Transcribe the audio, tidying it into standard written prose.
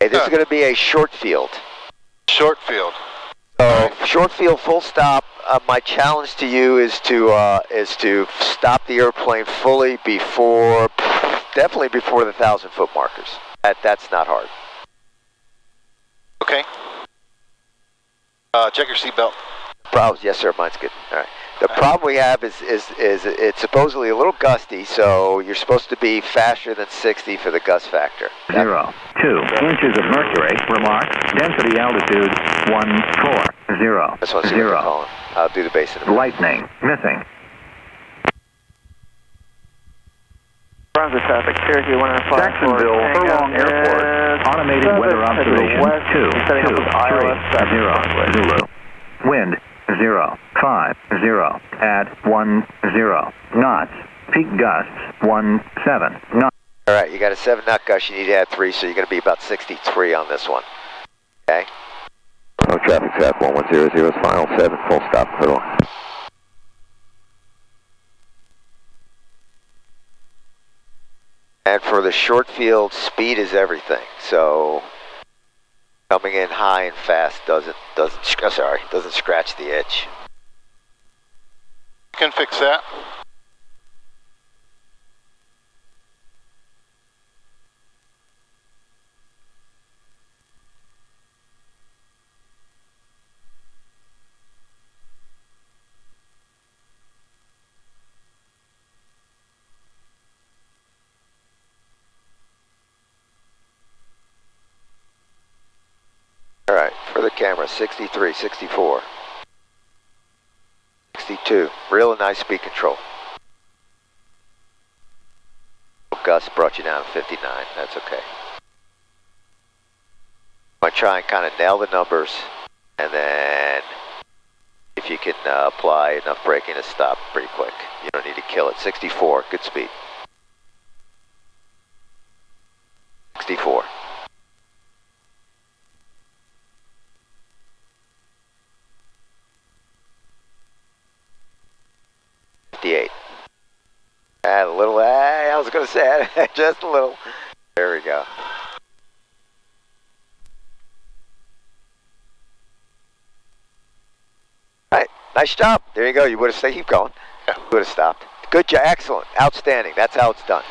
Hey, this is going to be a short field. Short field. So short field, full stop. My challenge to you is to stop the airplane fully definitely before the 1,000-foot markers. That's not hard. Okay. Check your seatbelt. Problems? Yes, sir. Mine's good. All right. The problem we have is it's supposedly a little gusty, so you're supposed to be faster than 60 for the gust factor. 0, 2 inches of mercury. Remark. Density altitude 140. That's what they're calling. I'll do the base in a minute. Lightning. Missing. Brownsville traffic, Cherokee 105. Jacksonville, Furlong Airport. Automated weather observation 223 Zulu. Wind 050 at 10 knots. Peak gusts 17 knots. All right, you got a 7 knot gust. You need to add 3, so you're going to be about 63 on this one. Okay. No traffic, 1100 is final 7, full stop, clear on. And for the short field, speed is everything. So coming in high and fast doesn't scratch the itch. Can fix that. All right, for the camera, 63, 64, 62. Real nice speed control. Gust brought you down to 59. That's okay. I try and kind of nail the numbers, and then if you can apply enough braking to stop pretty quick. You don't need to kill it. 64, good speed. 64. 58. Add a little, I was going to say, just a little. There we go. All right, nice job. There you go. You would have stayed, keep going. You would have stopped. Good job, excellent, outstanding. That's how it's done.